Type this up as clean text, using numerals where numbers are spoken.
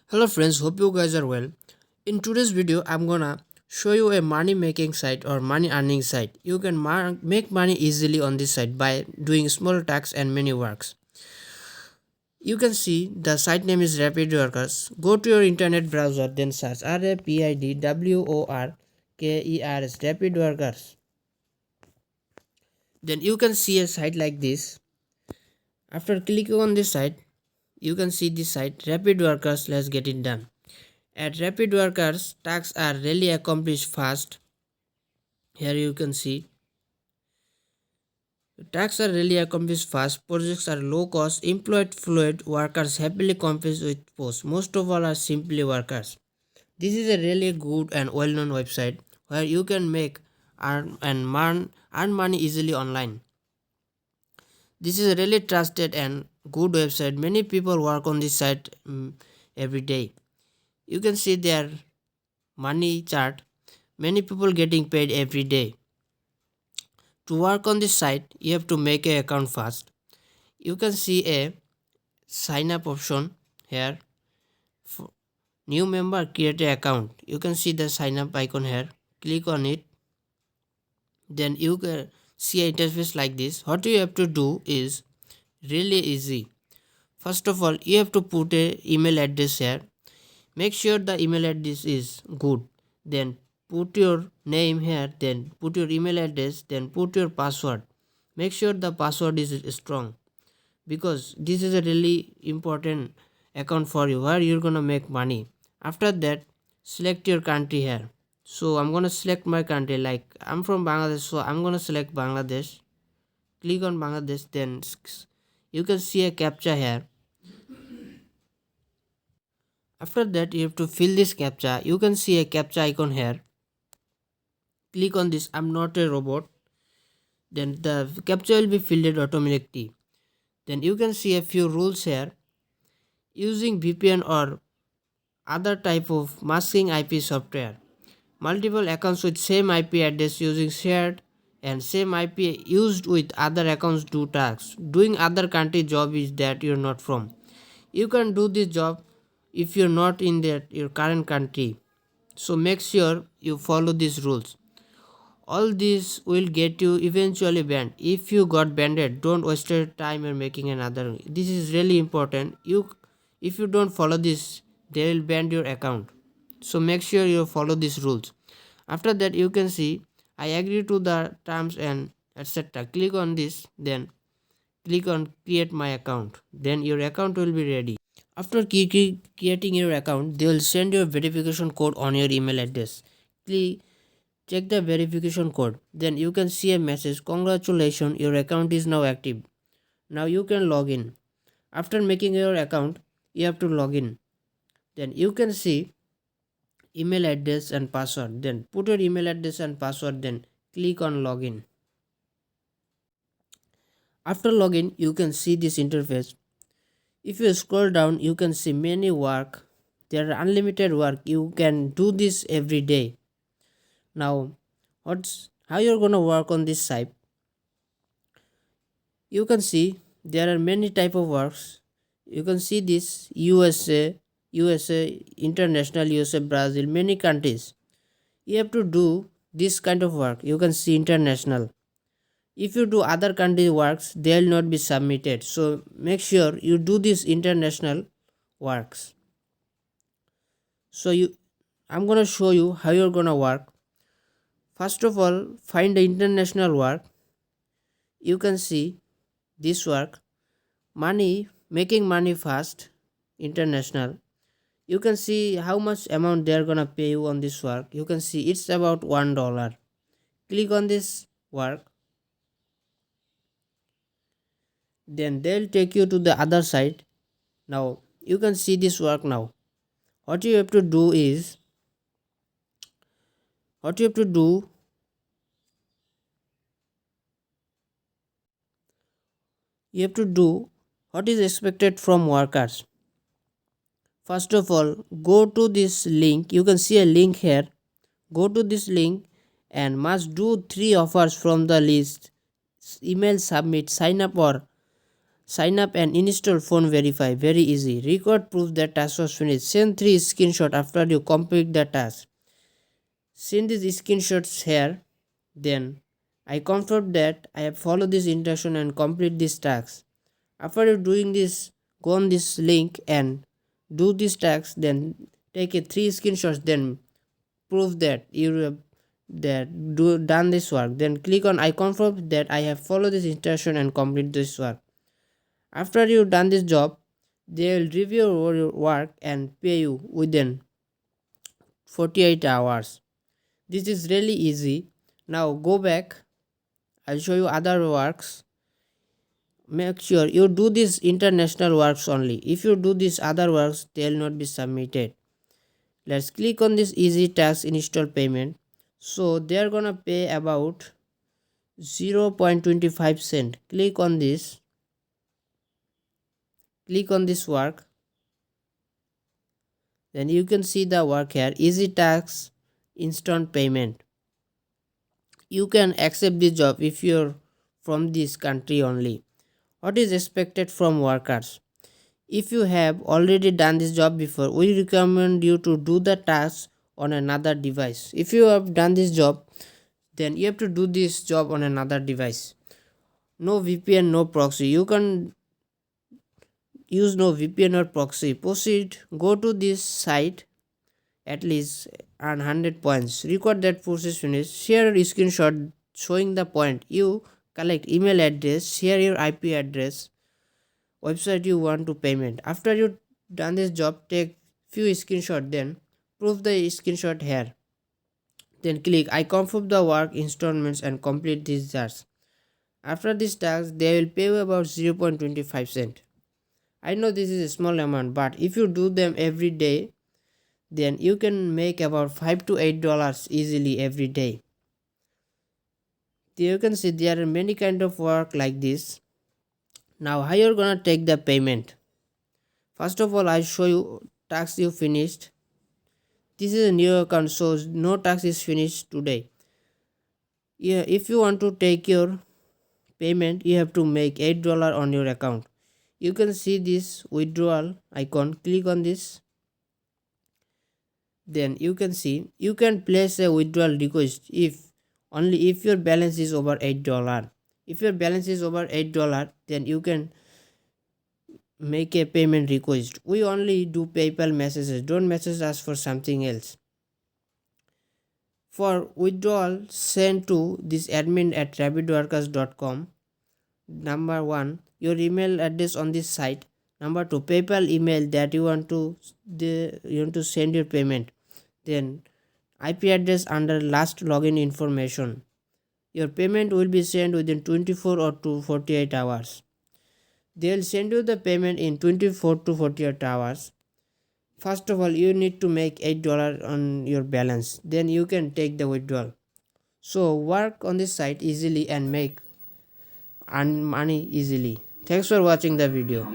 Hello friends, hope you guys are well. In today's video, I'm gonna show you a money making site or money earning site. You can make money easily on this site by doing small tasks and many works. You can see the site name is Rapid Workers. Go to your internet browser, then search RAPIDWORKERS Rapid Workers. Then you can see a site like this. After clicking on this site, you can see this site Rapid Workers. Let's get it done. At Rapid Workers, tasks are really accomplished fast. Here you can see tasks are really accomplished fast. Projects are low cost. Employed fluid workers happily compete with posts. Most of all are simply workers. This is a really good and well-known website where you can make earn money easily online. This is a really trusted and good website. Many people work on this site every day. You can see their money chart. Many people getting paid every day. To work on this site, you have to make an account first. You can see a sign up option here. For new member, create an account. You can see the sign up icon here. Click on it. Then you can see an interface like this. What you have to do is really easy. First of all, you have to put a email address here. Make sure the email address is good. Then put your name here, then put your email address, then put your password. Make sure the password is strong because this is a really important account for you where you're gonna make money. After that, select your country here. So I'm gonna select my country, like I'm from Bangladesh, so I'm gonna select Bangladesh. Click on Bangladesh, then you can see a captcha here. After that, you have to fill this captcha. You can see a captcha icon here. Click on this I'm not a robot. Then the captcha will be filled automatically. Then you can see a few rules here. Using VPN or other type of masking IP software. Multiple accounts with same IP address using shared and same IP used with other accounts do tasks. Doing other country job is that you're not from. You can do this job if you're not in your current country. So make sure you follow these rules. All this will get you eventually banned. If you got banned, don't waste your time in making another. This is really important. If you don't follow this, they will ban your account. So make sure you follow these rules. After that, you can see I agree to the terms and etc. Click on this, then click on create my account. Then your account will be ready. After creating your account, they will send your verification code on your email address. Check the verification code. Then you can see a message. Congratulations, your account is now active. Now you can log in. After making your account, you have to log in. Then you can see email address and password. Then put your email address and password. Then click on login. After login, you can see this interface. If you scroll down, you can see many work. There are unlimited work. You can do this every day. Now, how you're gonna work on this site? You can see there are many type of works. You can see this USA, international USA, Brazil, many countries. You have to do this kind of work. You can see international. If you do other country works, they will not be submitted. So make sure you do this international works. So I'm gonna show you how you're gonna work. First of all, find the international work. You can see this work, money, making money fast, international. You can see how much amount they're gonna pay you on this work. You can see it's about $1. Click on this work, then they'll take you to the other side. Now you can see this work. Now what you have to do is what you have to do you have to do what is expected from workers. First of all, go to this link. You can see a link here. Go to this link and must do 3 offers from the list. Email, submit, sign up or Sign up and install Phone Verify. Very easy. Record proof that task was finished. Send 3 screenshots after you complete the task. Send these screenshots here. Then I confirm that I have followed this instruction and complete this task. After you doing this, go on this link and do this task. Then take a 3 screenshots. Then prove that you have done this work. Then click on I confirm that I have followed this instruction and complete this work. After you done this job, they will review your work and pay you within 48 hours. This is really easy. Now go back. I'll show you other works. Make sure you do this international works only. If you do these other works, they will not be submitted. Let's click on this easy task install payment. So they are gonna pay about 0.25 cent. Click on this. Click on this work. Then you can see the work here. Easy task instant payment. You can accept this job if you're from this country only. What is expected from workers? If you have already done this job before, we recommend you to do the task on another device. If you have done this job, then you have to do this job on another device. No VPN, no proxy. You can use no VPN or proxy. Proceed, go to this site, at least earn 100 points. Record that process finish. Share a screenshot showing the point. You collect email address, share your IP address, website you want to payment. After you done this job, take few screenshot, then prove the screenshot here. Then click I confirm the work installments and complete this task. After this task, they will pay you about 0.25 cent. I know this is a small amount, but if you do them every day, then you can make about $5 to $8 easily every day. You can see there are many kind of work like this. Now how you're gonna take the payment? First of all, I'll show you task you finished. This is a new account, so no task is finished today. Yeah, if you want to take your payment, you have to make $8 on your account. You can see this withdrawal icon. Click on this. Then you can see you can place a withdrawal request if only if your balance is over $8. If your balance is over $8, then you can make a payment request. We only do PayPal messages. Don't message us for something else. For withdrawal, send to this admin@rapidworkers.com. Number 1, your email address on this site. Number 2, PayPal email that you want to send your payment. Then IP address under last login information. Your payment will be sent within 24 or to 48 hours. They will send you the payment in 24 to 48 hours. First of all, you need to make $8 on your balance. Then you can take the withdrawal. So work on this site easily and make earn money easily. Thanks for watching the video.